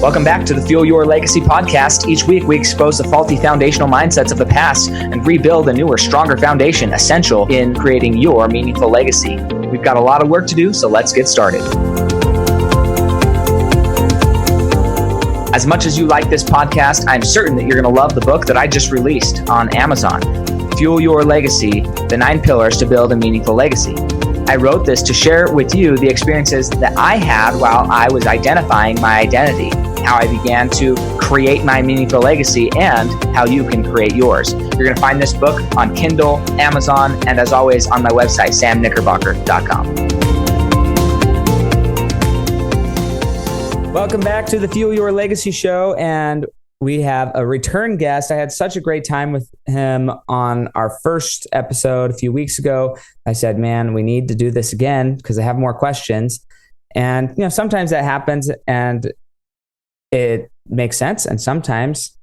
Welcome back to the Fuel Your Legacy podcast. Each week, we expose the faulty foundational mindsets of the past and rebuild a newer, stronger foundation essential in creating your meaningful legacy. We've got a lot of work to do, so let's get started. As much as you like this podcast, I'm certain that you're going to love the book that I just released on Amazon, Fuel Your Legacy, The 9 Pillars to Build a Meaningful Legacy. I wrote this to share with you the experiences that I had while I was identifying my identity, how I began to create my meaningful legacy, and how you can create yours. You're going to find this book on Kindle, Amazon, and as always on my website, samknickerbocker.com. Welcome back to the Fuel Your Legacy show, and we have a return guest. I had such a great time with him on our first episode a few weeks ago. I said, man, we need to do this again because I have more questions. And, sometimes that happens and it makes sense. And sometimes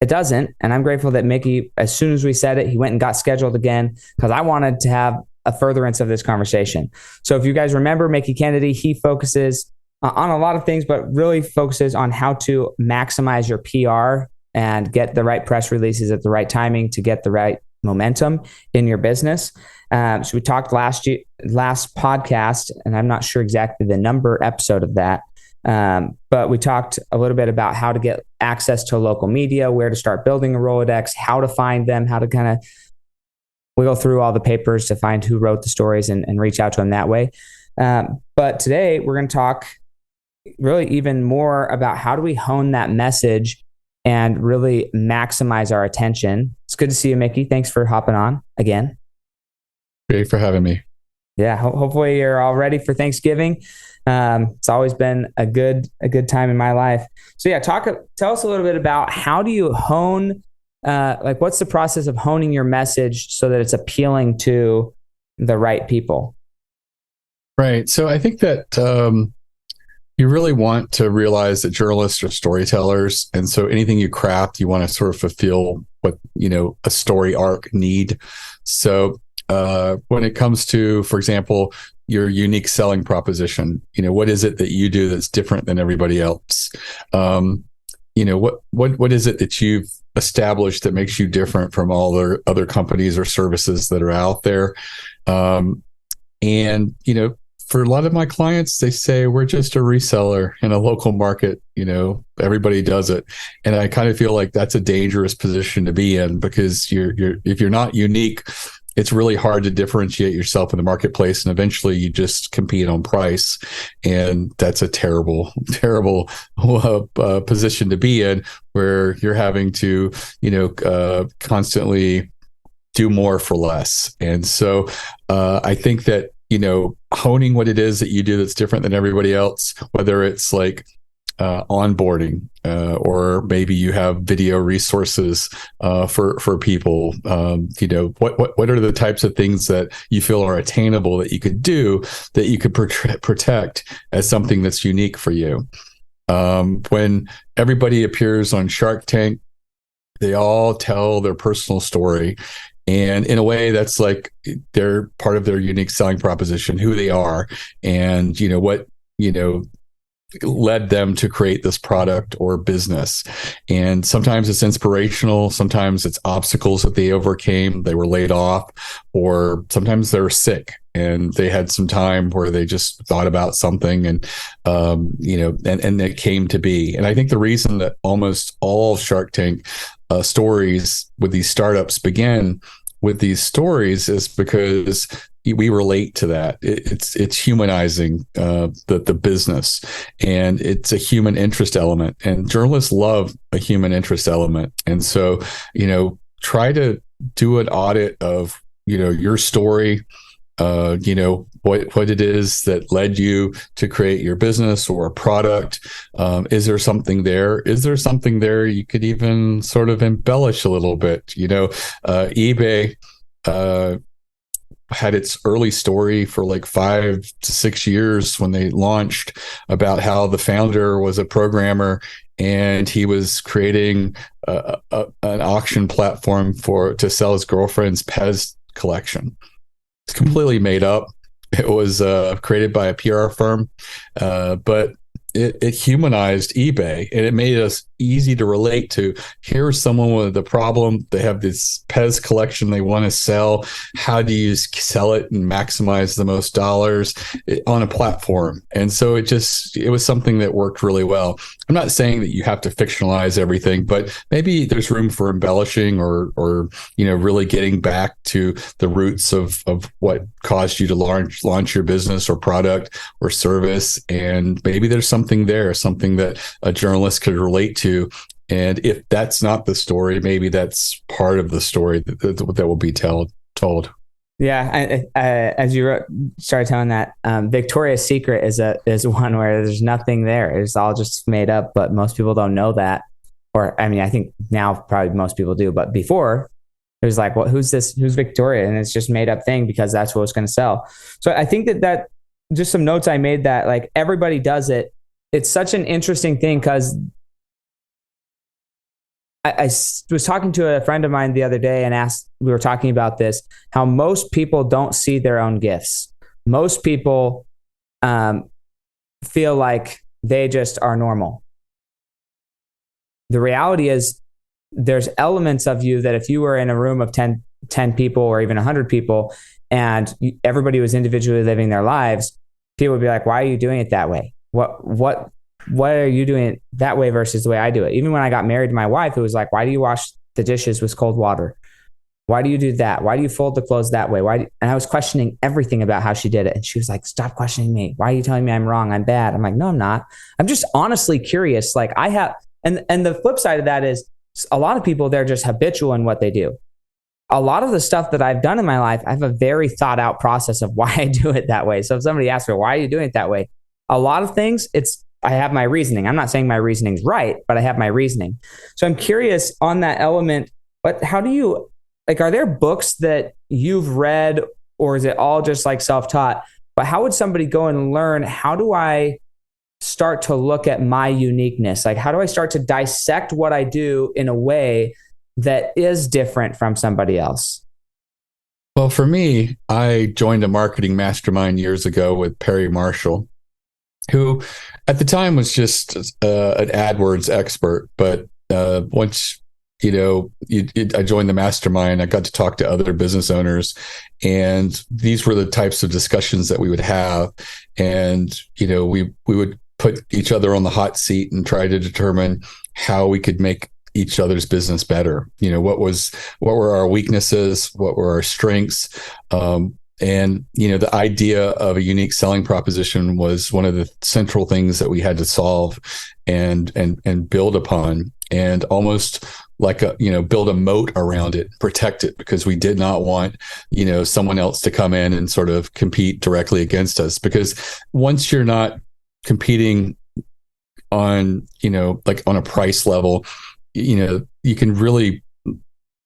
it doesn't. And I'm grateful that Mickie, as soon as we said it, he went and got scheduled again because I wanted to have a furtherance of this conversation. So if you guys remember Mickie Kennedy, he focuses on a lot of things, but really focuses on how to maximize your PR and get the right press releases at the right timing to get the right momentum in your business. So we talked last podcast, and I'm not sure exactly the number episode of that, but we talked a little bit about how to get access to local media, where to start building a Rolodex, how to find them, how to kind of wiggle through all the papers to find who wrote the stories and reach out to them that way. But today we're going to talk really even more about how do we hone that message and really maximize our attention. It's good to see you, Mickie. Thanks for hopping on again. Great for having me. Yeah. Hopefully you're all ready for Thanksgiving. It's always been a good time in my life. So yeah, tell us a little bit about how do you hone, what's the process of honing your message so that it's appealing to the right people? Right. So I think that, you really want to realize that journalists are storytellers. And so anything you craft, you want to sort of fulfill what, a story arc need. So when it comes to, for example, your unique selling proposition, what is it that you do that's different than everybody else? What is it that you've established that makes you different from all the other companies or services that are out there? For a lot of my clients, they say we're just a reseller in a local market. Everybody does it, and I kind of feel like that's a dangerous position to be in because if you're not unique, it's really hard to differentiate yourself in the marketplace, and eventually you just compete on price, and that's a terrible position to be in, where you're having to constantly do more for less. And so I think that honing what it is that you do that's different than everybody else, whether it's like onboarding, or maybe you have video resources for people. What are the types of things that you feel are attainable that you could do that you could protect as something that's unique for you? When everybody appears on Shark Tank, they all tell their personal story. And in a way, that's like they're part of their unique selling proposition, who they are, and what led them to create this product or business. And sometimes it's inspirational, sometimes it's obstacles that they overcame, they were laid off, or sometimes they were sick and they had some time where they just thought about something and it came to be. And I think the reason that almost all Shark Tank stories with these startups begin with these stories is because we relate to that. It's humanizing the business, and it's a human interest element. And journalists love a human interest element. And so, try to do an audit of your story. What it is that led you to create your business or a product. Is there something there? Is there something there you could even sort of embellish a little bit? eBay had its early story for like 5 to 6 years when they launched, about how the founder was a programmer and he was creating an auction platform to sell his girlfriend's Pez collection. It's completely made up. It was created by a PR firm, but it humanized eBay, and it made us easy to relate to. Here's someone with a problem. They have this Pez collection they want to sell. How do you sell it and maximize the most dollars on a platform? And so it was something that worked really well. I'm not saying that you have to fictionalize everything, but maybe there's room for embellishing or really getting back to the roots of what caused you to launch your business or product or service. And maybe there's something there, something that a journalist could relate to. And if that's not the story, maybe that's part of the story that will be told. Yeah, as you started telling that, Victoria's Secret is one where there's nothing there. It's all just made up, but most people don't know that. Or, I mean, I think now probably most people do, but before it was like, well, who's this? Who's Victoria? And it's just made up thing because that's what it's going to sell. So I think that just some notes I made that like everybody does it. It's such an interesting thing because I was talking to a friend of mine the other day and we were talking about this, how most people don't see their own gifts. Most people feel like they just are normal. The reality is there's elements of you that if you were in a room of 10 people or even 100 people and everybody was individually living their lives, people would be like, why are you doing it that way? What are you doing it that way versus the way I do it? Even when I got married to my wife, it was like, why do you wash the dishes with cold water? Why do you do that? Why do you fold the clothes that way? And I was questioning everything about how she did it. And she was like, stop questioning me. Why are you telling me I'm wrong? I'm bad. I'm like, no, I'm not. I'm just honestly curious. Like I have, and the flip side of that is a lot of people, they're just habitual in what they do. A lot of the stuff that I've done in my life, I have a very thought out process of why I do it that way. So if somebody asks me, why are you doing it that way? A lot of things, I have my reasoning. I'm not saying my reasoning's right, but I have my reasoning. So I'm curious on that element, but how do you, like, are there books that you've read or is it all just like self-taught? But how would somebody go and learn, how do I start to look at my uniqueness? Like, how do I start to dissect what I do in a way that is different from somebody else? Well, for me, I joined a marketing mastermind years ago with Perry Marshall, who at the time was just an AdWords expert. But once, I joined the mastermind, I got to talk to other business owners, and these were the types of discussions that we would have. And, we would put each other on the hot seat and try to determine how we could make each other's business better. What were our weaknesses? What were our strengths? And, the idea of a unique selling proposition was one of the central things that we had to solve and build upon, and almost like build a moat around it, protect it, because we did not want, someone else to come in and sort of compete directly against us. Because once you're not competing on, like on a price level, you can really,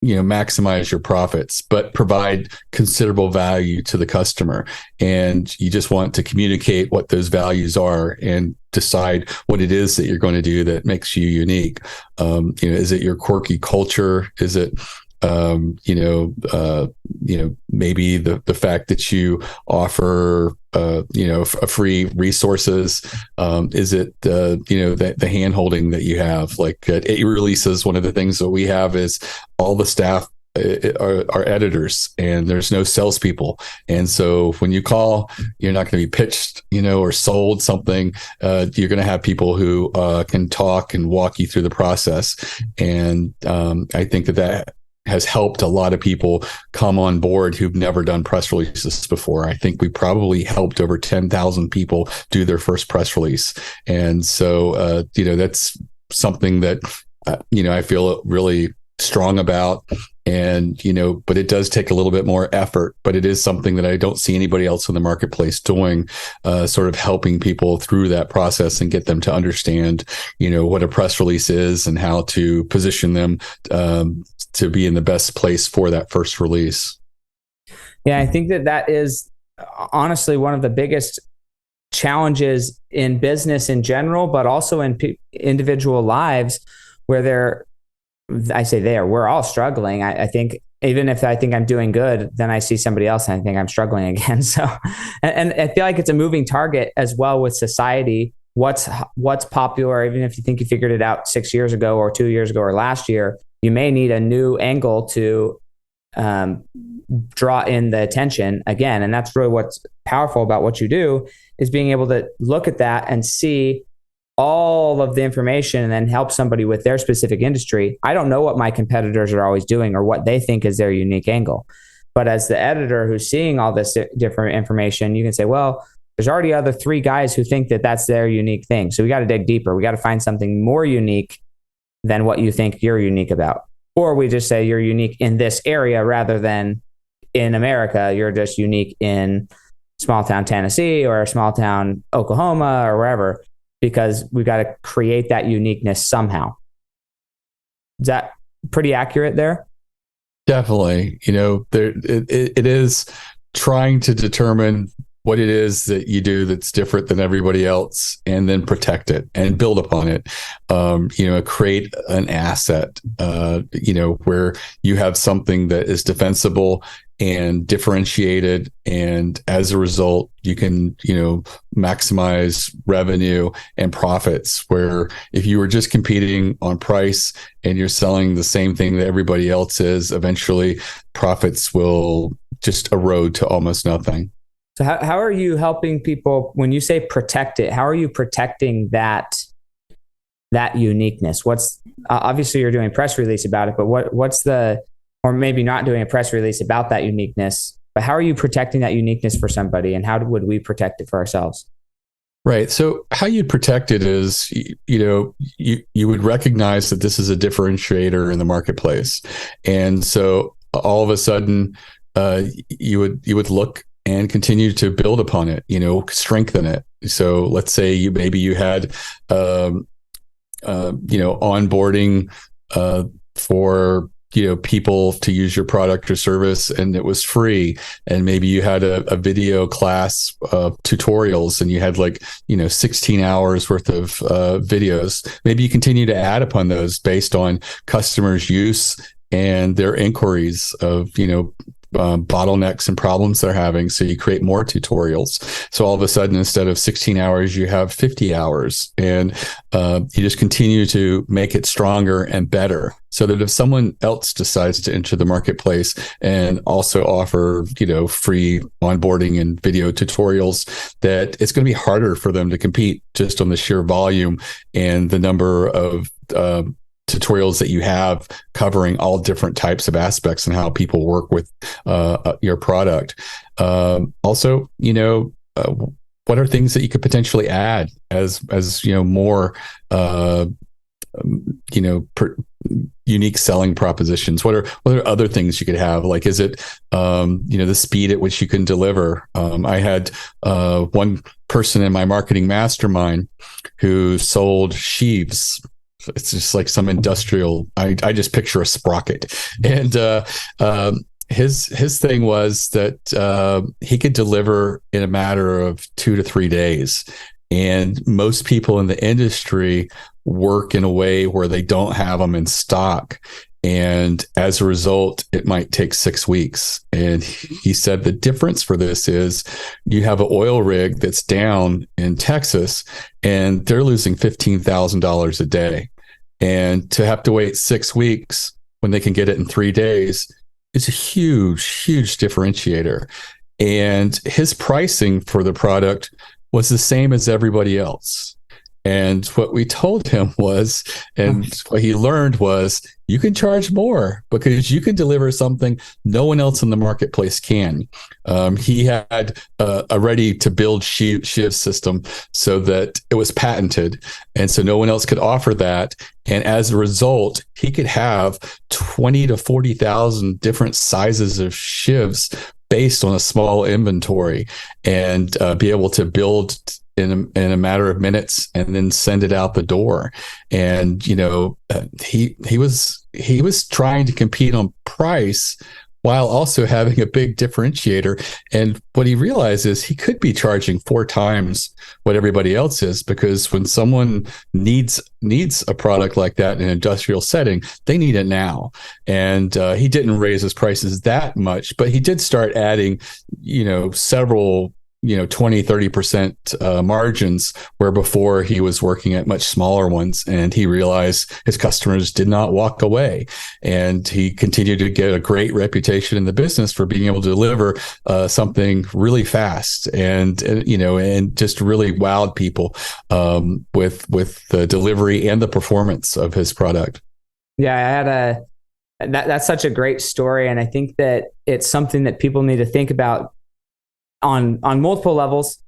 maximize your profits, but provide considerable value to the customer. And you just want to communicate what those values are and decide what it is that you're going to do that makes you unique. Is it your quirky culture? Is it, maybe the fact that you offer, free resources? Is it, the hand holding that you have? Like at A-Releases, one of the things that we have is all the staff are editors, and there's no salespeople. And so when you call, you're not going to be pitched, or sold something. You're going to have people who can talk and walk you through the process. And I think that has helped a lot of people come on board who've never done press releases before. I think we probably helped over 10,000 people do their first press release. And so, that's something that, I feel really strong about. And, but it does take a little bit more effort, but it is something that I don't see anybody else in the marketplace doing, sort of helping people through that process and get them to understand, what a press release is and how to position them, to be in the best place for that first release. Yeah, I think that is honestly one of the biggest challenges in business in general, but also in individual lives where we're all struggling. I think even if I think I'm doing good, then I see somebody else and I think I'm struggling again. So, and I feel like it's a moving target as well with society. what's popular. Even if you think you figured it out 6 years ago or 2 years ago or last year, you may need a new angle to draw in the attention again. And that's really what's powerful about what you do, is being able to look at that and see all of the information and then help somebody with their specific industry. I don't know what my competitors are always doing or what they think is their unique angle. But as the editor who's seeing all this different information, you can say, well, there's already other 3 guys who think that that's their unique thing. So we got to dig deeper. We got to find something more unique than what you think you're unique about. Or we just say you're unique in this area rather than in America. You're just unique in small town Tennessee or small town Oklahoma or wherever, because we've got to create that uniqueness somehow. Is that pretty accurate there? Definitely. It is trying to determine what it is that you do that's different than everybody else, and then protect it and build upon it. Create an asset, where you have something that is defensible and differentiated. And as a result, you can, maximize revenue and profits, where if you were just competing on price and you're selling the same thing that everybody else is, eventually profits will just erode to almost nothing. So how are you helping people when you say protect it? How are you protecting that uniqueness? What's obviously you're doing a press release about it, but or maybe not doing a press release about that uniqueness, but how are you protecting that uniqueness for somebody, and how would we protect it for ourselves? Right. So how you'd protect it is, you would recognize that this is a differentiator in the marketplace. And so all of a sudden, you would look and continue to build upon it, strengthen it. So let's say you had, onboarding for, people to use your product or service, and it was free. And maybe you had a video class of tutorials, and you had 16 hours worth of videos. Maybe you continue to add upon those based on customers' use and their inquiries of, bottlenecks and problems they're having. So you create more tutorials. So all of a sudden, instead of 16 hours, you have 50 hours, and you just continue to make it stronger and better, so that if someone else decides to enter the marketplace and also offer, free onboarding and video tutorials, that it's going to be harder for them to compete just on the sheer volume and the number of tutorials that you have covering all different types of aspects and how people work with your product. Also, what are things that you could potentially add as more unique selling propositions? What are other things you could have? Like, is it the speed at which you can deliver? I had one person in my marketing mastermind who sold sheaves. It's just like some industrial, I just picture a sprocket. And his thing was that he could deliver in a matter of 2 to 3 days. And most people in the industry work in a way where they don't have them in stock. And as a result, it might take 6 weeks. And he said the difference for this is you have an oil rig that's down in Texas, and they're losing $15,000 a day. And to have to wait 6 weeks when they can get it in 3 days is a huge, huge differentiator. And his pricing for the product was the same as everybody else. And what we told him was, and what he learned was, you can charge more because you can deliver something no one else in the marketplace can. He had a ready-to-build shiv system so that it was patented, and so no one else could offer that. And as a result, he could have 20 to 40,000 different sizes of shivs based on a small inventory, and be able to build in a matter of minutes and then send it out the door. And he was trying to compete on price while also having a big differentiator. And what he realized is he could be charging 4 times what everybody else is, because when someone needs a product like that in an industrial setting, they need it now. And he didn't raise his prices that much, but he did start adding, several 20-30% margins, where before he was working at much smaller ones, and he realized his customers did not walk away, and he continued to get a great reputation in the business for being able to deliver something really fast, and just really wowed people with the delivery and the performance of his product. Yeah, I had that's such a great story, and I think that it's something that people need to think about on multiple levels,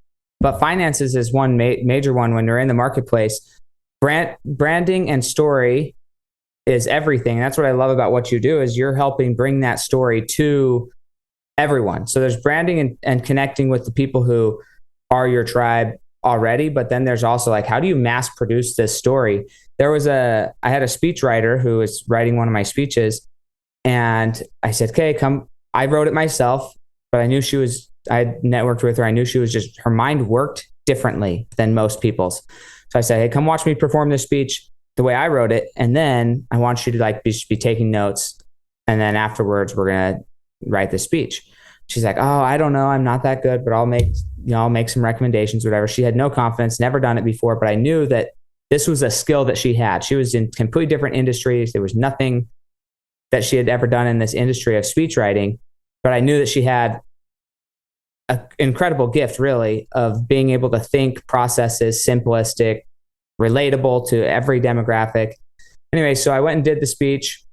but finances is one major one. When you're in the marketplace, branding and story is everything. And that's what I love about what you do, is you're helping bring that story to everyone. So there's branding and connecting with the people who are your tribe already, but then there's also like, how do you mass produce this story? I had a speechwriter who was writing one of my speeches, and I said, okay, come. I wrote it myself, but I knew I had networked with her. I knew her mind worked differently than most people's. So I said, hey, come watch me perform this speech the way I wrote it. And then I want you to be taking notes. And then afterwards, we're going to write the speech. She's like, oh, I don't know. I'm not that good, but I'll make some recommendations, whatever. She had no confidence, never done it before, but I knew that this was a skill that she had. She was in completely different industries. There was nothing that she had ever done in this industry of speech writing, but I knew that she had an incredible gift, really, of being able to think processes, simplistic, relatable to every demographic. Anyway, so I went and did the speech.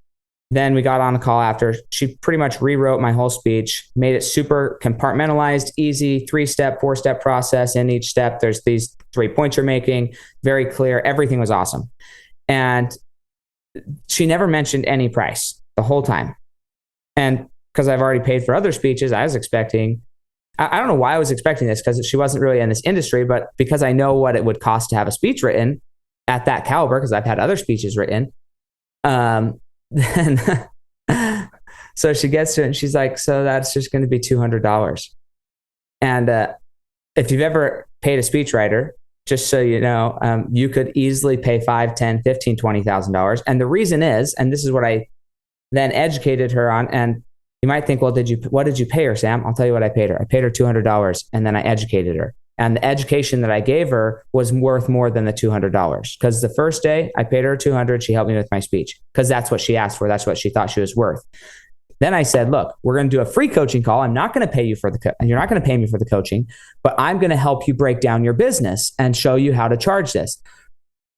Then we got on a call after. She pretty much rewrote my whole speech, made it super compartmentalized, easy, 3-step, 4-step process. In each step, there's these 3 points you're making, very clear. Everything was awesome. And she never mentioned any price the whole time. And because I've already paid for other speeches, I was expecting, I don't know why I was expecting this, because she wasn't really in this industry, but because I know what it would cost to have a speech written at that caliber, because I've had other speeches written. Then so she gets to it and she's like, so that's just going to be $200. And if you've ever paid a speechwriter, just so you know, you could easily pay $5, $10, $15, $20,000. And the reason is, and this is what I then educated her on, and you might think, well, what did you pay her, Sam? I'll tell you what I paid her. I paid her $200, and then I educated her. And the education that I gave her was worth more than the $200, because the first day I paid her $200. She helped me with my speech because that's what she asked for. That's what she thought she was worth. Then I said, look, we're going to do a free coaching call. I'm not going to pay you for you're not going to pay me for the coaching, but I'm going to help you break down your business and show you how to charge this.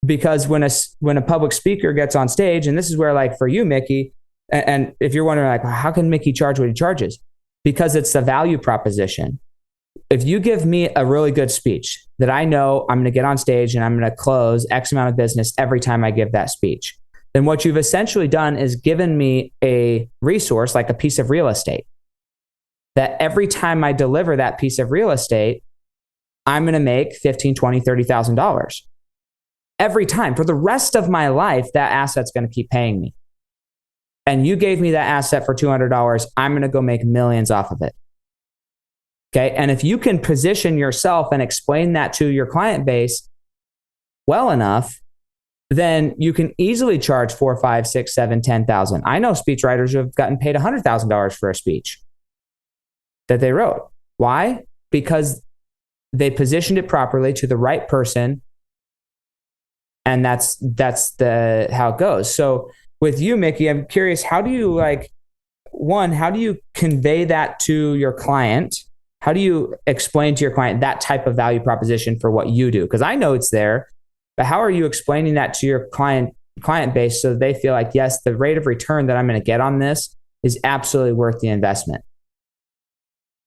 Because when a public speaker gets on stage, and this is where, like, for you, Mickie, and if you're wondering, like, how can Mickie charge what he charges? Because it's the value proposition. If you give me a really good speech that I know I'm going to get on stage and I'm going to close X amount of business every time I give that speech, then what you've essentially done is given me a resource, like a piece of real estate, that every time I deliver that piece of real estate, I'm going to make $15,000, $20,000, $30,000. Every time. For the rest of my life, that asset's going to keep paying me. And you gave me that asset for $200, I'm going to go make millions off of it. Okay. And if you can position yourself and explain that to your client base well enough, then you can easily charge $4,000, $5,000, $6,000, $7,000, $10,000. I know speechwriters who have gotten paid $100,000 for a speech that they wrote. Why? Because they positioned it properly to the right person. And that's how it goes. So with you, Mickie, I'm curious, how do you how do you convey that to your client? How do you explain to your client that type of value proposition for what you do? Because I know it's there, but how are you explaining that to your client base so they feel like, yes, the rate of return that I'm going to get on this is absolutely worth the investment?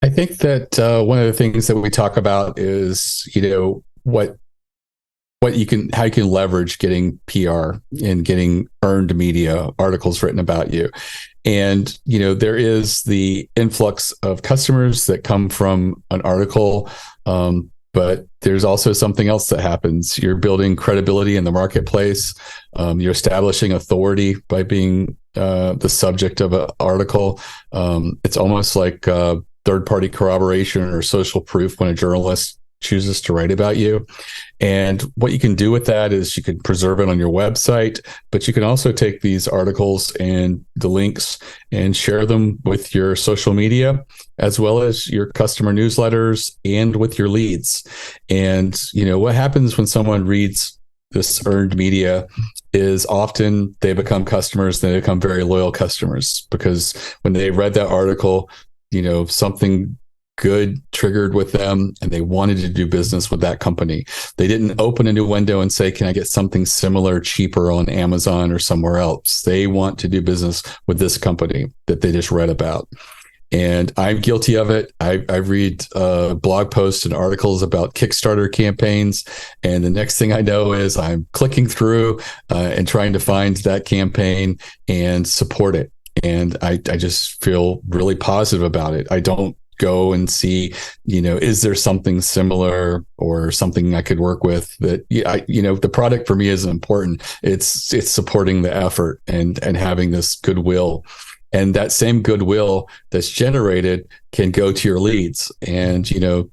I think that one of the things that we talk about is, how you can leverage getting PR and getting earned media articles written about you. And, there is the influx of customers that come from an article, but there's also something else that happens. You're building credibility in the marketplace. You're establishing authority by being the subject of an article. It's almost like third-party corroboration or social proof when a journalist chooses to write about you. And what you can do with that is you can preserve it on your website, but you can also take these articles and the links and share them with your social media, as well as your customer newsletters and with your leads. And, what happens when someone reads this earned media is often they become customers, they become very loyal customers, because when they read that article, something good triggered with them and they wanted to do business with that company. They didn't open a new window and say, can I get something similar, cheaper on Amazon or somewhere else? They want to do business with this company that they just read about. And I'm guilty of it. I read blog posts and articles about Kickstarter campaigns. And the next thing I know is I'm clicking through and trying to find that campaign and support it. And I just feel really positive about it. I don't go and see, is there something similar or something I could work with that, the product for me isn't important. It's supporting the effort and having this goodwill. And that same goodwill that's generated can go to your leads. And, your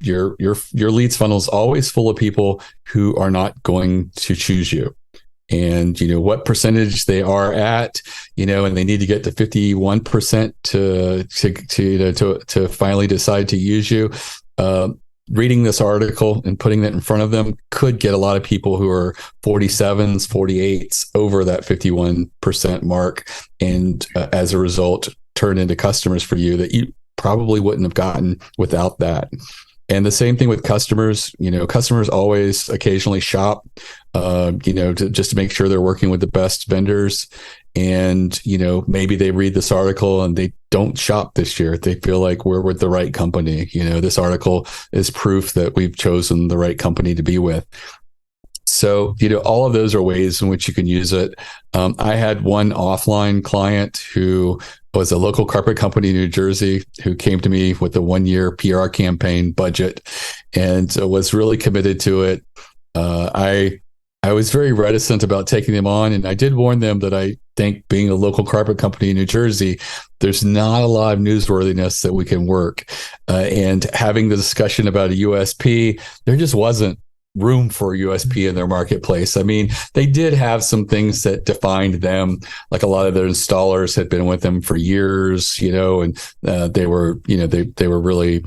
leads funnel is always full of people who are not going to choose you. And, what percentage they are at, and they need to get to 51% to finally decide to use you. Reading this article and putting that in front of them could get a lot of people who are 47s, 48s over that 51% mark. And as a result, turn into customers for you that you probably wouldn't have gotten without that. And the same thing with customers. Customers always occasionally shop, just to make sure they're working with the best vendors. And, maybe they read this article and they don't shop this year. They feel like we're with the right company. This article is proof that we've chosen the right company to be with. So, all of those are ways in which you can use it. I had one offline client who was a local carpet company in New Jersey who came to me with a 1-year PR campaign budget and was really committed to it. I was very reticent about taking them on, and I did warn them that I think being a local carpet company in New Jersey, there's not a lot of newsworthiness that we can work. And having the discussion about a USP, there just wasn't room for USP in their marketplace. I mean, they did have some things that defined them, like a lot of their installers had been with them for years, and they were really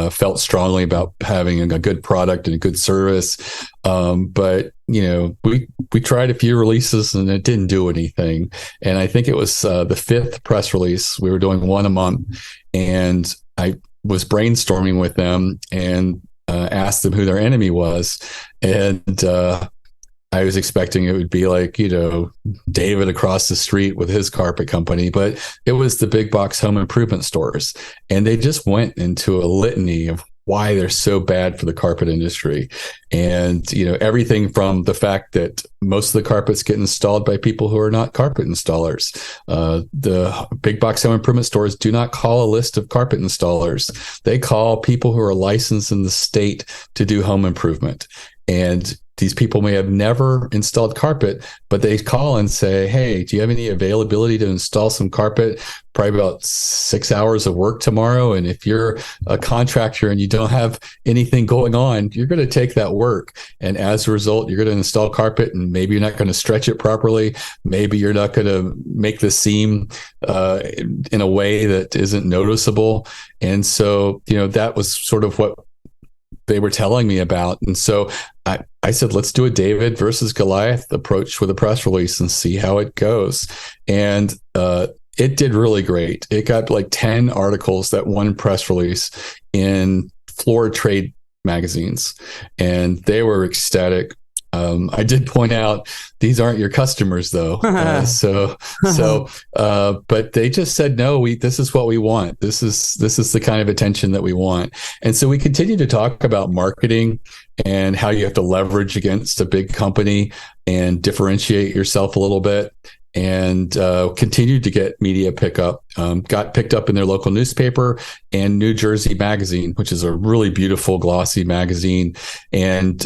felt strongly about having a good product and a good service. But we tried a few releases and it didn't do anything. And I think it was the 5th press release. We were doing one a month, and I was brainstorming with them and asked them who their enemy was. And I was expecting it would be like, David across the street with his carpet company, but it was the big box home improvement stores. And they just went into a litany of why they're so bad for the carpet industry. And, everything from the fact that most of the carpets get installed by people who are not carpet installers. The big box home improvement stores do not call a list of carpet installers. They call people who are licensed in the state to do home improvement. And these people may have never installed carpet, but they call and say, hey, do you have any availability to install some carpet? Probably about 6 hours of work tomorrow. And if you're a contractor and you don't have anything going on, you're going to take that work. And as a result, you're going to install carpet, and maybe you're not going to stretch it properly. Maybe you're not going to make the seam in a way that isn't noticeable. And so, that was sort of what they were telling me about. And so I said, let's do a David versus Goliath approach with a press release and see how it goes. And it did really great. It got like 10 articles, that one press release, in floor trade magazines, and they were ecstatic. I did point out these aren't your customers, though. But they just said, no, this is what we want. This is the kind of attention that we want. And so we continue to talk about marketing and how you have to leverage against a big company and differentiate yourself a little bit. And continued to get media pickup. Got picked up in their local newspaper and New Jersey Magazine, which is a really beautiful, glossy magazine. And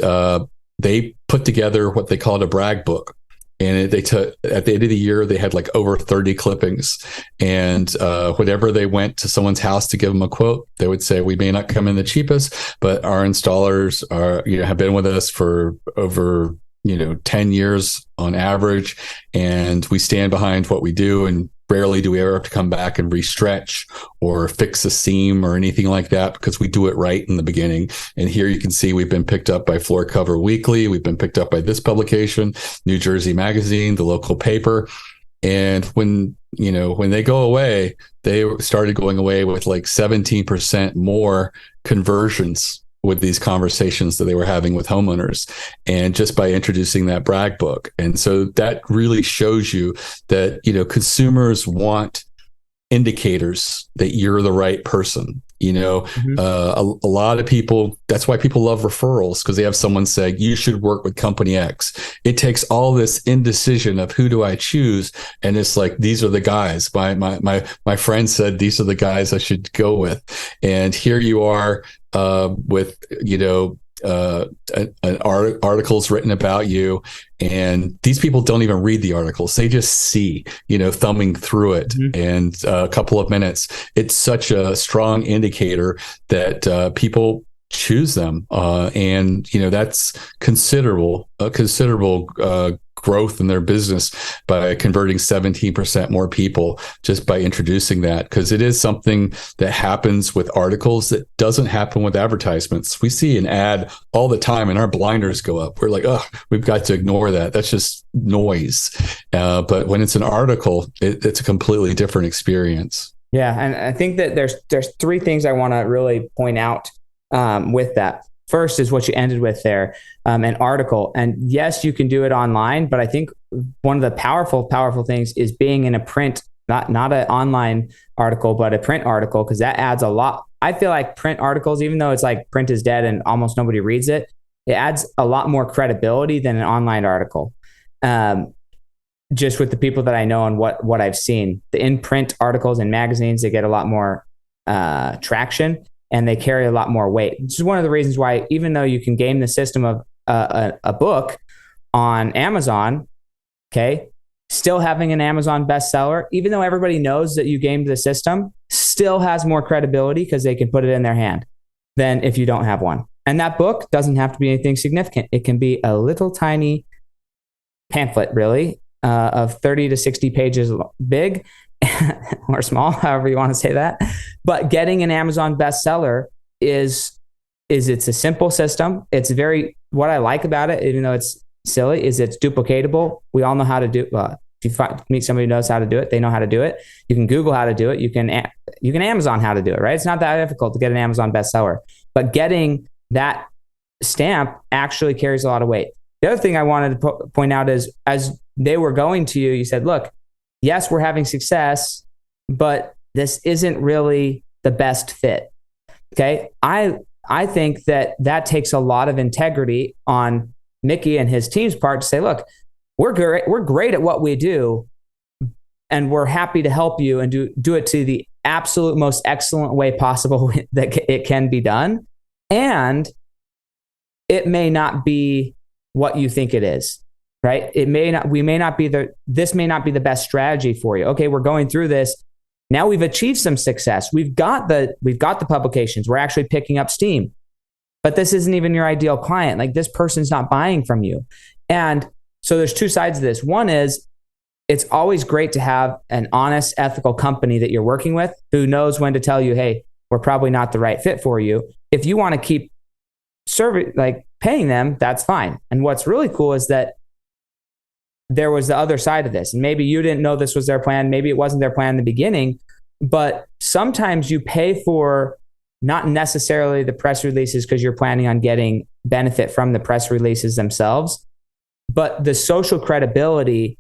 they put together what they called a brag book. And they took, at the end of the year, they had like over 30 clippings. And whenever they went to someone's house to give them a quote, they would say, we may not come in the cheapest, but our installers are, have been with us for over 10 years on average, and we stand behind what we do, and rarely do we ever have to come back and restretch or fix a seam or anything like that, because we do it right in the beginning. And here you can see we've been picked up by Floor Cover Weekly. We've been picked up by this publication, New Jersey Magazine, the local paper. And when they go away, they started going away with like 17% more conversions with these conversations that they were having with homeowners, and just by introducing that brag book. And so that really shows you that, consumers want indicators that you're the right person. A lot of people, that's why people love referrals, because they have someone say, you should work with company X. It takes all this indecision of who do I choose. And it's like, these are the guys. My friend said, these are the guys I should go with. And here you are with, articles written about you, and these people don't even read the articles. They just see, thumbing through it and a couple of minutes. It's such a strong indicator that people choose them, and that's considerable growth in their business by converting 17% more people just by introducing that, because it is something that happens with articles that doesn't happen with advertisements. We see an ad all the time and our blinders go up. We're like, oh, we've got to ignore that. That's just noise. But when it's an article, it's a completely different experience. Yeah, and I think that there's three things I want to really point out with that. First is what you ended with there, an article. And yes, you can do it online, but I think one of the powerful things is being in a print, not an online article, but a print article, because that adds a lot. I feel like print articles, even though it's like print is dead and almost nobody reads it, it adds a lot more credibility than an online article. Just with the people that I know and what I've seen, the in-print articles and magazines, they get a lot more traction, and they carry a lot more weight. This is one of the reasons why, even though you can game the system of a book on Amazon, okay, still having an Amazon bestseller, even though everybody knows that you gamed the system, still has more credibility because they can put it in their hand than if you don't have one. And that book doesn't have to be anything significant. It can be a little tiny pamphlet, really, of 30 to 60 pages big, or small, however you want to say that. But getting an Amazon bestseller is it's a simple system. It's what I like about it, even though it's silly, is it's duplicatable. We all know how to do it. If you meet somebody who knows how to do it, they know how to do it. You can Google how to do it. You can Amazon how to do it, right? It's not that difficult to get an Amazon bestseller, but getting that stamp actually carries a lot of weight. The other thing I wanted to point out is, as they were going to you, you said, look, yes, we're having success, but this isn't really the best fit. Okay. I think that takes a lot of integrity on Mickie and his team's part to say, look, we're great at what we do, and we're happy to help you and do it to the absolute most excellent way possible that it can be done. And it may not be what you think it is. Right? This may not be the best strategy for you. Okay, we're going through this. Now we've achieved some success. We've got the publications. We're actually picking up steam. But this isn't even your ideal client. Like, this person's not buying from you. And so there's two sides of this. One is, it's always great to have an honest, ethical company that you're working with who knows when to tell you, hey, we're probably not the right fit for you. If you want to keep paying them, that's fine. And what's really cool is that there was the other side of this. And maybe you didn't know this was their plan. Maybe it wasn't their plan in the beginning, but sometimes you pay for not necessarily the press releases because you're planning on getting benefit from the press releases themselves, but the social credibility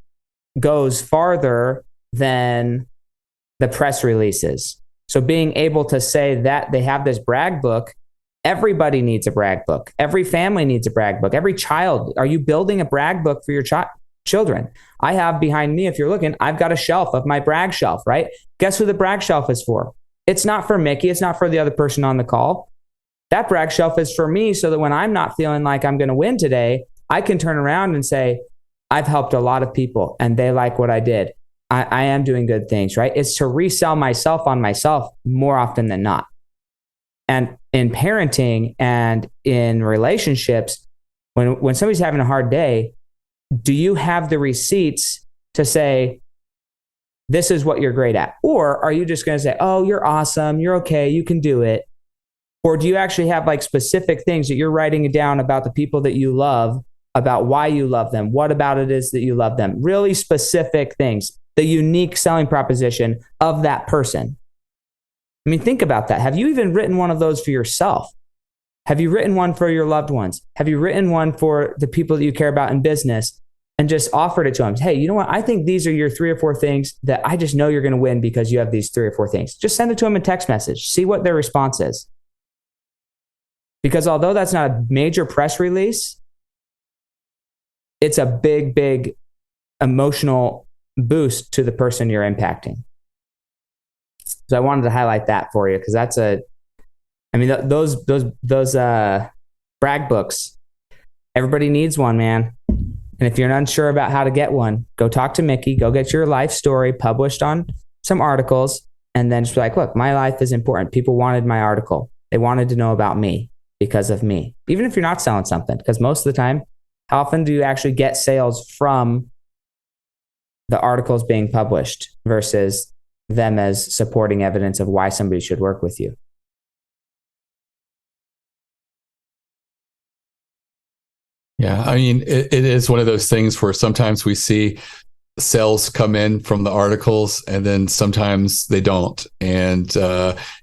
goes farther than the press releases. So being able to say that they have this brag book, everybody needs a brag book. Every family needs a brag book. Every child. Are you building a brag book for your children? I have behind me, if you're looking, I've got a shelf of my brag shelf, right? Guess who the brag shelf is for? It's not for Mickie. It's not for the other person on the call. That brag shelf is for me, so that when I'm not feeling like I'm going to win today, I can turn around and say, I've helped a lot of people and they like what I did. I am doing good things, right? It's to resell myself on myself more often than not. And in parenting and in relationships, when somebody's having a hard day, do you have the receipts to say, this is what you're great at? Or are you just going to say, oh, you're awesome, you're okay, you can do it? Or do you actually have like specific things that you're writing down about the people that you love, about why you love them, what about it is that you love them? Really specific things, the unique selling proposition of that person. I mean, think about that. Have you even written one of those for yourself? Have you written one for your loved ones? Have you written one for the people that you care about in business and just offered it to them? Hey, you know what? I think these are your 3 or 4 things that I just know you're going to win because you have these 3 or 4 things. Just send it to them in text message. See what their response is. Because although that's not a major press release, it's a big, big emotional boost to the person you're impacting. So I wanted to highlight that for you because that's those brag books, everybody needs one, man. And if you're unsure about how to get one, go talk to Mickie, go get your life story published on some articles, and then just be like, look, my life is important. People wanted my article. They wanted to know about me because of me. Even if you're not selling something, because most of the time, how often do you actually get sales from the articles being published versus them as supporting evidence of why somebody should work with you? Yeah, I mean, it is one of those things where sometimes we see sales come in from the articles and then sometimes they don't. And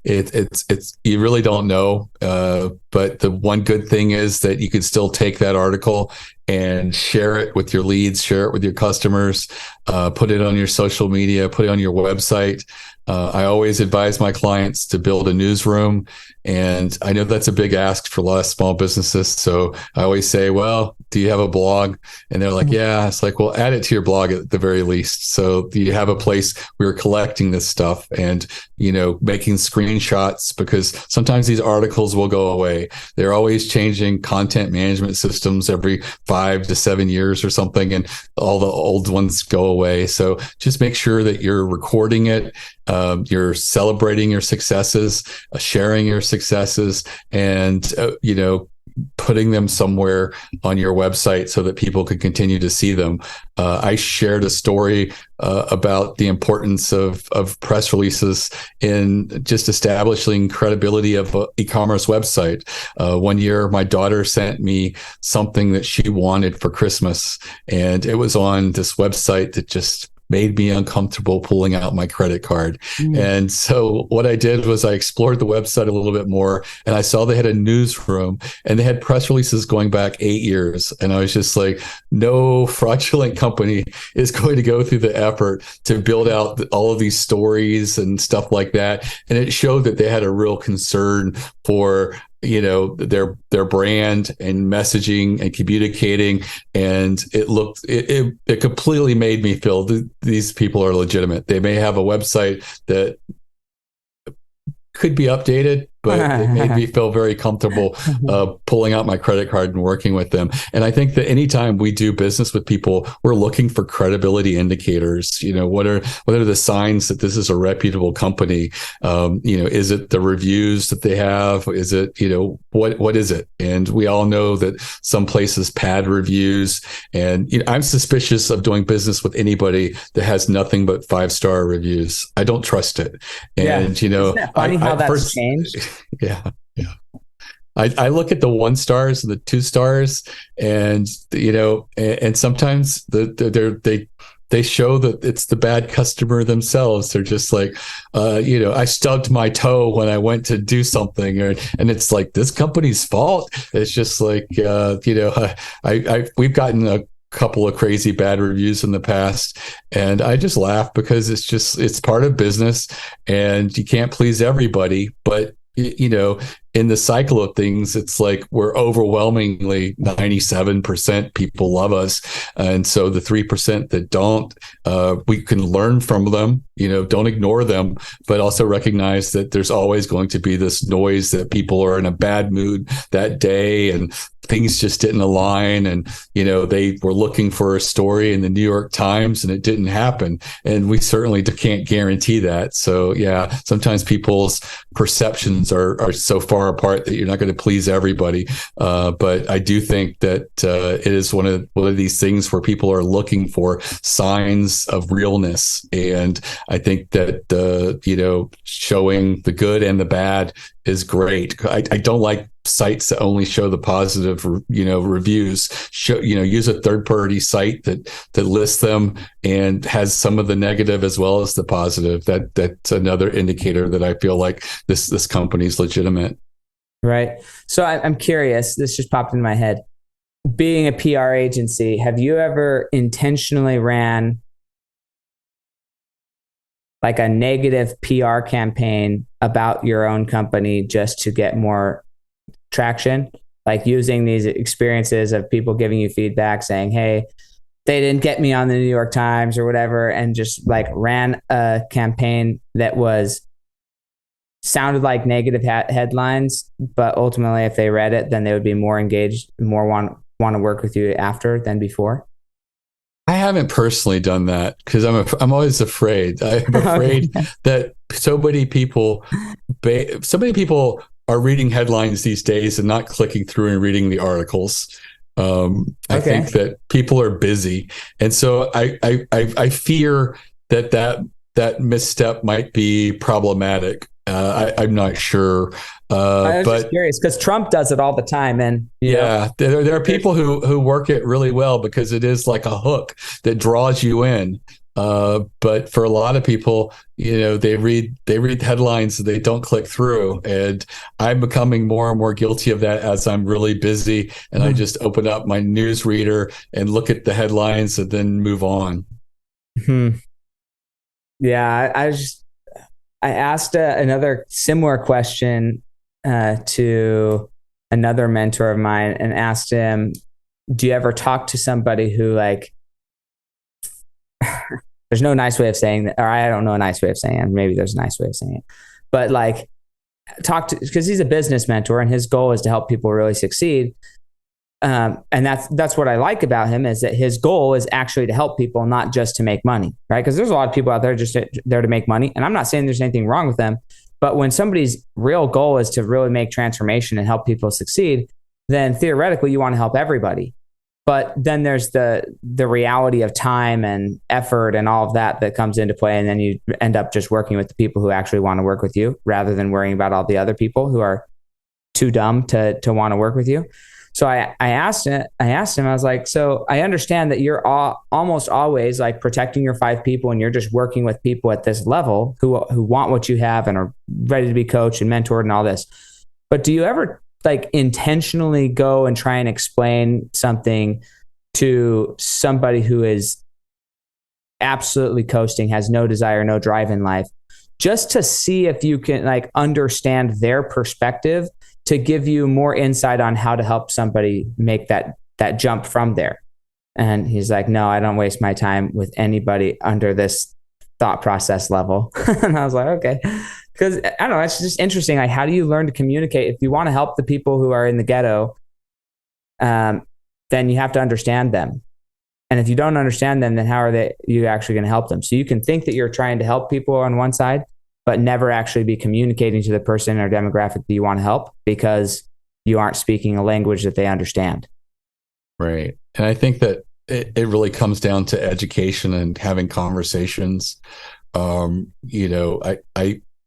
it's you really don't know. But the one good thing is that you can still take that article and share it with your leads, share it with your customers, put it on your social media, put it on your website. I always advise my clients to build a newsroom. And I know that's a big ask for a lot of small businesses. So I always say, well, do you have a blog? And they're like, yeah. It's like, well, add it to your blog at the very least. So you have a place where you're collecting this stuff and, making screenshots, because sometimes these articles will go away. They're always changing content management systems every 5 to 7 years or something, and all the old ones go away. So just make sure that you're recording it. You're celebrating your successes, sharing your successes, and, putting them somewhere on your website so that people could continue to see them. I shared a story about the importance of press releases in just establishing credibility of an e-commerce website. One year, my daughter sent me something that she wanted for Christmas, and it was on this website that just made me uncomfortable pulling out my credit card. And so what I did was I explored the website a little bit more, and I saw they had a newsroom and they had press releases going back 8 years. And I was just like, no fraudulent company is going to go through the effort to build out all of these stories and stuff like that. And it showed that they had a real concern for their brand and messaging and communicating. And it completely made me feel that these people are legitimate. They may have a website that could be updated, but it made me feel very comfortable pulling out my credit card and working with them. And I think that anytime we do business with people, we're looking for credibility indicators. What are the signs that this is a reputable company? Is it the reviews that they have? Is it, what is it? And we all know that some places pad reviews. And I'm suspicious of doing business with anybody that has nothing but 5-star reviews. I don't trust it. And Isn't it funny how that's changed? Yeah. I look at the 1 stars and the 2 stars, and and sometimes they show that it's the bad customer themselves. They're just like, I stubbed my toe when I went to do something, and it's like this company's fault. It's just like, we've gotten a couple of crazy bad reviews in the past, and I just laugh because it's part of business, and you can't please everybody. But in the cycle of things, it's like we're overwhelmingly 97% people love us. And so the 3% that don't, we can learn from them, don't ignore them, but also recognize that there's always going to be this noise that people are in a bad mood that day and things just didn't align, and they were looking for a story in the New York Times and it didn't happen, and we certainly can't guarantee that. So yeah, sometimes people's perceptions are so far apart that you're not going to please everybody, but I do think that it is one of these things where people are looking for signs of realness, and I think that showing the good and the bad is great. I don't like sites that only show the positive, reviews. Use a third-party site that lists them and has some of the negative as well as the positive. That's another indicator that I feel like this company is legitimate. Right. So I'm curious. This just popped in my head. Being a PR agency, have you ever intentionally ran like a negative PR campaign about your own company just to get more traction, like using these experiences of people giving you feedback saying, hey, they didn't get me on the New York Times or whatever, and just like ran a campaign that sounded like negative headlines, but ultimately if they read it, then they would be more engaged, more want to work with you after than before? I haven't personally done that because I'm always afraid. I'm afraid that so many people are reading headlines these days and not clicking through and reading the articles. I think that people are busy, and so I fear that misstep might be problematic. I'm not sure. I was just curious because Trump does it all the time, and there are people who work it really well because it is like a hook that draws you in. But for a lot of people, they read headlines and they don't click through, and I'm becoming more and more guilty of that as I'm really busy, and I just open up my news reader and look at the headlines and then move on. Yeah, I asked another similar question to another mentor of mine and asked him, do you ever talk to somebody who like, there's no nice way of saying that, or I don't know a nice way of saying it. Maybe there's a nice way of saying it, but like because he's a business mentor and his goal is to help people really succeed. And that's what I like about him, is that his goal is actually to help people, not just to make money, right? Because there's a lot of people out there just there to make money. And I'm not saying there's anything wrong with them, but when somebody's real goal is to really make transformation and help people succeed, then theoretically you want to help everybody. But then there's the reality of time and effort and all of that comes into play. And then you end up just working with the people who actually want to work with you rather than worrying about all the other people who are too dumb to want to work with you. So I asked him, I was like, so I understand that you're almost always like protecting your 5 people and you're just working with people at this level who want what you have and are ready to be coached and mentored and all this. But do you ever like intentionally go and try and explain something to somebody who is absolutely coasting, has no desire, no drive in life, just to see if you can like understand their perspective to give you more insight on how to help somebody make that jump from there? And he's like, no, I don't waste my time with anybody under this thought process level. And I was like, okay. Because I don't know, it's just interesting. Like, how do you learn to communicate? If you want to help the people who are in the ghetto, then you have to understand them. And if you don't understand them, then how are you actually going to help them? So you can think that you're trying to help people on one side, but never actually be communicating to the person or demographic that you want to help because you aren't speaking a language that they understand. Right. And I think that it really comes down to education and having conversations.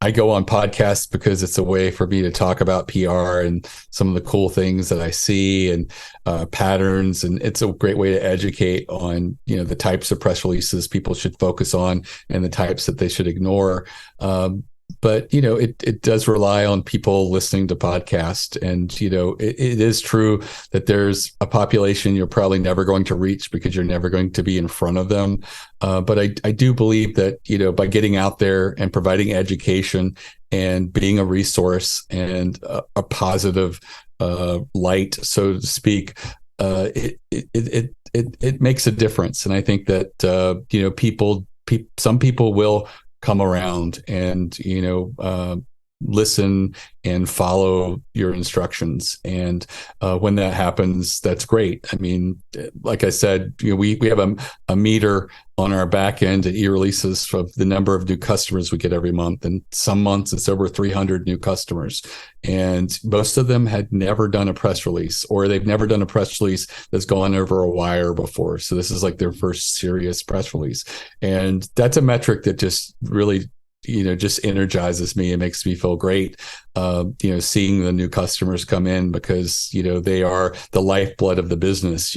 I go on podcasts because it's a way for me to talk about PR and some of the cool things that I see and patterns. And it's a great way to educate on, the types of press releases people should focus on and the types that they should ignore. But, it does rely on people listening to podcasts. And, it is true that there's a population you're probably never going to reach because you're never going to be in front of them. But I do believe that, by getting out there and providing education and being a resource and a positive light, so to speak, it makes a difference. And I think that, some people will come around and listen and follow your instructions. And when that happens, that's great. I mean, like I said, we have a meter on our back end at eReleases of the number of new customers we get every month. And some months it's over 300 new customers. And most of them had never done a press release, or they've never done a press release that's gone over a wire before. So this is like their first serious press release. And that's a metric that just really just energizes me and makes me feel great, seeing the new customers come in, because, they are the lifeblood of the business.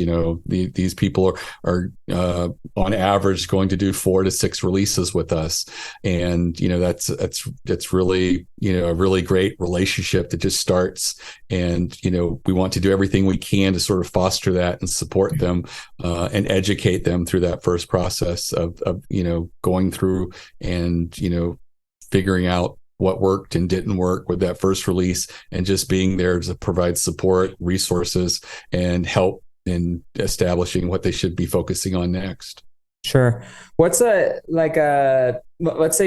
These people are on average going to do 4 to 6 releases with us. And, that's really, a really great relationship that just starts. And, we want to do everything we can to sort of foster that and support them, and educate them through that first process of going through and, figuring out what worked and didn't work with that first release, and just being there to provide support, resources, and help in establishing what they should be focusing on next. Sure. Let's say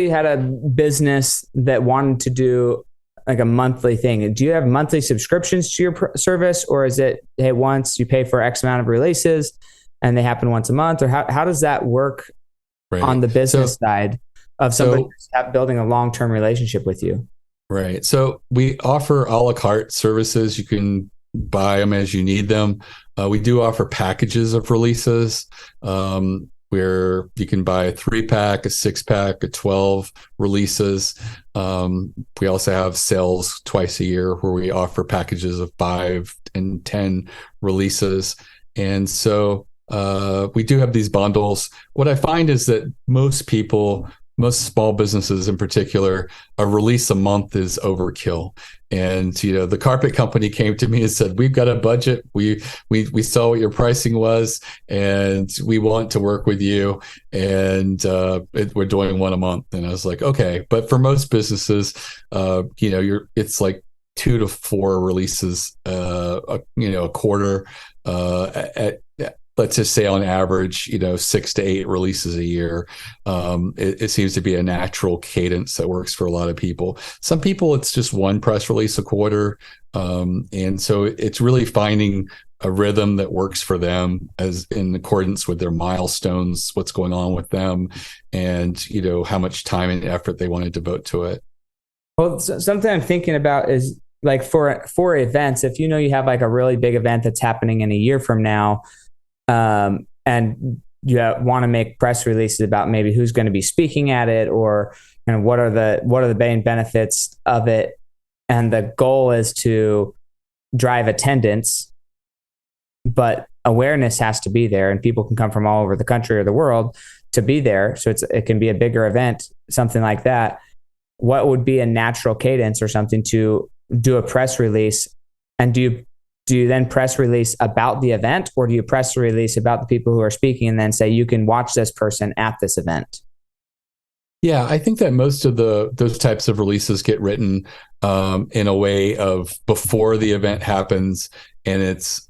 you had a business that wanted to do like a monthly thing. Do you have monthly subscriptions to your service, or is it, hey, once you pay for X amount of releases and they happen once a month, or how does that work on the business side of somebody who's building a long-term relationship with you? Right. So we offer a la carte services. You can buy them as you need them. We do offer packages of releases, where you can buy a 3-pack, a 6-pack, a 12 releases. We also have sales twice a year where we offer packages of 5 and 10 releases. And so we do have these bundles. What I find is that most small businesses in particular, a release a month is overkill. And, the carpet company came to me and said, we've got a budget. We saw what your pricing was, and we want to work with you. And we're doing one a month. And I was like, okay. But for most businesses, it's like 2 to 4 releases, a quarter, at let's just say on average, 6 to 8 releases a year. It seems to be a natural cadence that works for a lot of people. Some people, it's just one press release a quarter. And so it's really finding a rhythm that works for them, as in accordance with their milestones, what's going on with them, and, how much time and effort they want to devote to it. Well, something I'm thinking about is like for events, if you have like a really big event that's happening in a year from now, and you want to make press releases about maybe who's going to be speaking at it, or what are the main benefits of it, and the goal is to drive attendance, but awareness has to be there, and people can come from all over the country or the world to be there, so it can be a bigger event, something like that. What would be a natural cadence or something to do a press release? And do you then press release about the event, or do you press release about the people who are speaking and then say, you can watch this person at this event? Yeah, I think that most of those types of releases get written in a way of before the event happens, and it's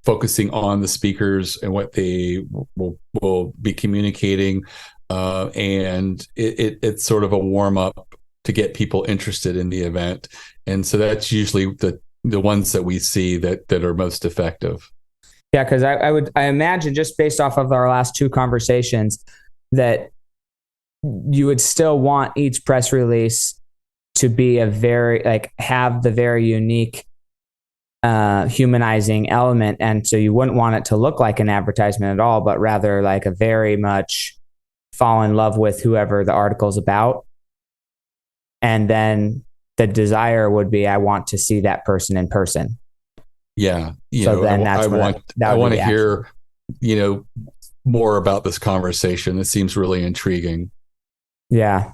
focusing on the speakers and what they will be communicating. And it's sort of a warm up to get people interested in the event. And so that's usually the ones that we see that are most effective. Yeah, because I imagine, just based off of our last 2 conversations, that you would still want each press release to be have the very unique humanizing element. And so you wouldn't want it to look like an advertisement at all, but rather like a very much fall in love with whoever the article's about. And then the desire would be, I want to see that person in person. Yeah. I want to hear, more about this conversation. It seems really intriguing. Yeah.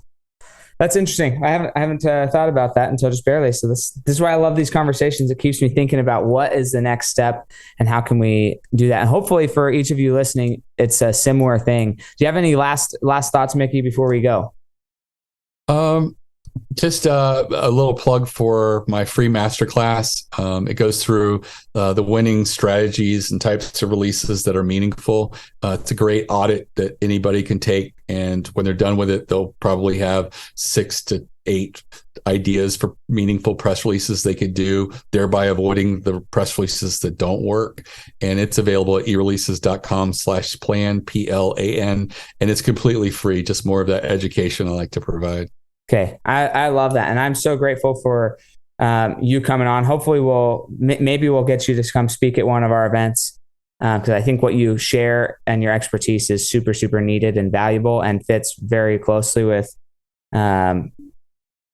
That's interesting. I haven't thought about that until just barely. So this is why I love these conversations. It keeps me thinking about what is the next step and how can we do that. And hopefully for each of you listening, it's a similar thing. Do you have any last thoughts, Mickie, before we go? Just a little plug for my free masterclass. It goes through the winning strategies and types of releases that are meaningful. It's a great audit that anybody can take. And when they're done with it, they'll probably have 6 to 8 ideas for meaningful press releases they could do, thereby avoiding the press releases that don't work. And it's available at ereleases.com/plan, PLAN, and it's completely free. Just more of that education I like to provide. Okay. I love that. And I'm so grateful for you coming on. Hopefully maybe we'll get you to come speak at one of our events. Because I think what you share and your expertise is super, super needed and valuable, and fits very closely with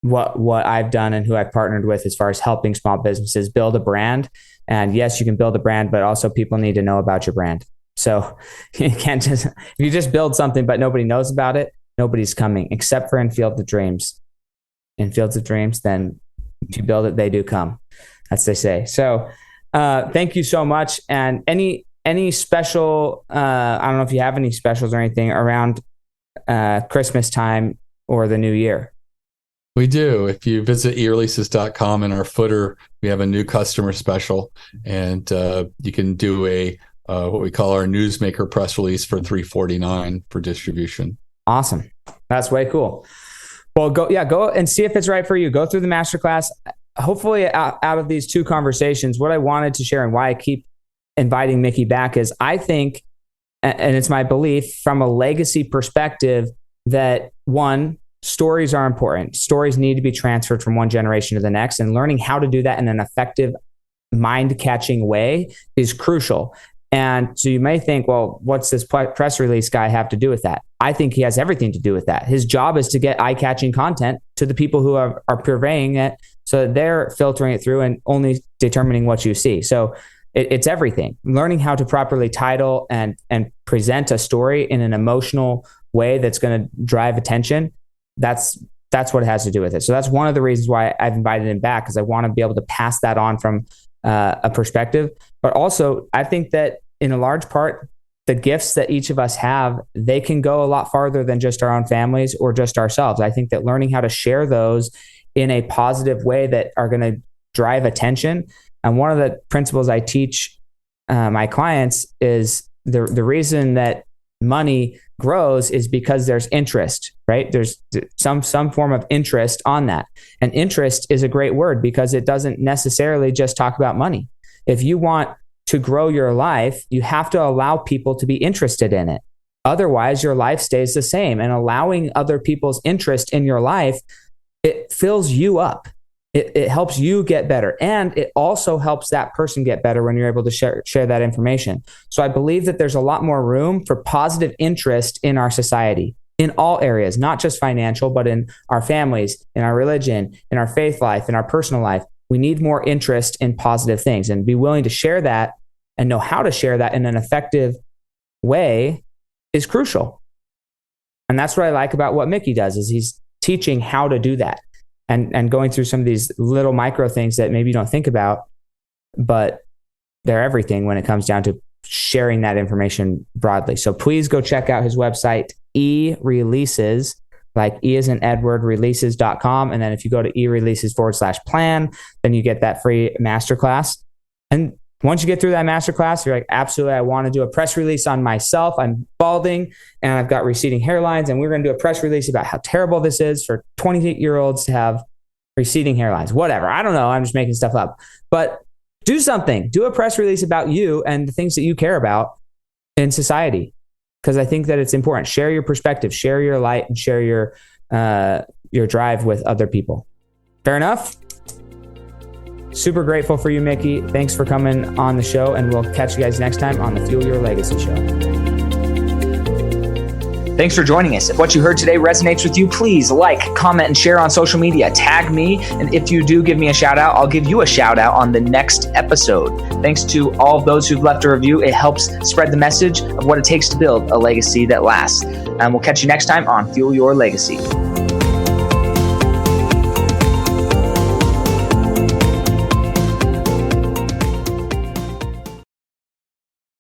what I've done and who I've partnered with as far as helping small businesses build a brand. And yes, you can build a brand, but also people need to know about your brand. So you can't if you just build something but nobody knows about it, nobody's coming, except for in Field of Dreams. In Fields of Dreams, then if you build it, they do come, as they say. So thank you so much. And any special, I don't know if you have any specials or anything around Christmas time or the new year. We do. If you visit ereleases.com, in our footer, we have a new customer special, and you can do a what we call our Newsmaker press release for $349 for distribution. Awesome. That's way cool. Well, go and see if it's right for you. Go through the masterclass. Hopefully out of these 2 conversations, what I wanted to share and why I keep inviting Mickie back is I think, and it's my belief from a legacy perspective, that one, stories are important. Stories need to be transferred from one generation to the next, and learning how to do that in an effective, mind-catching way is crucial. And so you may think, well, what's this press release guy have to do with that? I think he has everything to do with that. His job is to get eye-catching content to the people who are purveying it, so that they're filtering it through and only determining what you see. So it's everything. Learning how to properly title and present a story in an emotional way that's going to drive attention. That's what it has to do with it. So that's one of the reasons why I've invited him back, because I want to be able to pass that on from a perspective. But also, I think that in a large part, the gifts that each of us have, they can go a lot farther than just our own families or just ourselves. I think that learning how to share those in a positive way that are going to drive attention. And one of the principles I teach my clients is the reason that money grows is because there's interest, right? There's some form of interest on that. And interest is a great word because it doesn't necessarily just talk about money. If you want to grow your life, you have to allow people to be interested in it. Otherwise, your life stays the same. And allowing other people's interest in your life, it fills you up. It helps you get better. And it also helps that person get better when you're able to share that information. So I believe that there's a lot more room for positive interest in our society, in all areas, not just financial, but in our families, in our religion, in our faith life, in our personal life. We need more interest in positive things, and be willing to share that and know how to share that in an effective way is crucial. And that's what I like about what Mickie does, is he's teaching how to do that. And going through some of these little micro things that maybe you don't think about, but they're everything when it comes down to sharing that information broadly. So please go check out his website, ereleases, like E as in Edward, releases.com. And then if you go to ereleases/plan, then you get that free masterclass. And once you get through that masterclass, you're like, absolutely, I want to do a press release on myself. I'm balding and I've got receding hairlines, and we're going to do a press release about how terrible this is for 28-year-olds to have receding hairlines. Whatever. I don't know. I'm just making stuff up. But do something. Do a press release about you and the things that you care about in society, because I think that it's important. Share your perspective, share your light, and share your drive with other people. Fair enough? Super grateful for you, Mickie. Thanks for coming on the show, and we'll catch you guys next time on the Fuel Your Legacy Show. Thanks for joining us. If what you heard today resonates with you, please like, comment, and share on social media. Tag me, and if you do give me a shout out, I'll give you a shout out on the next episode. Thanks to all of those who've left a review. It helps spread the message of what it takes to build a legacy that lasts. And we'll catch you next time on Fuel Your Legacy.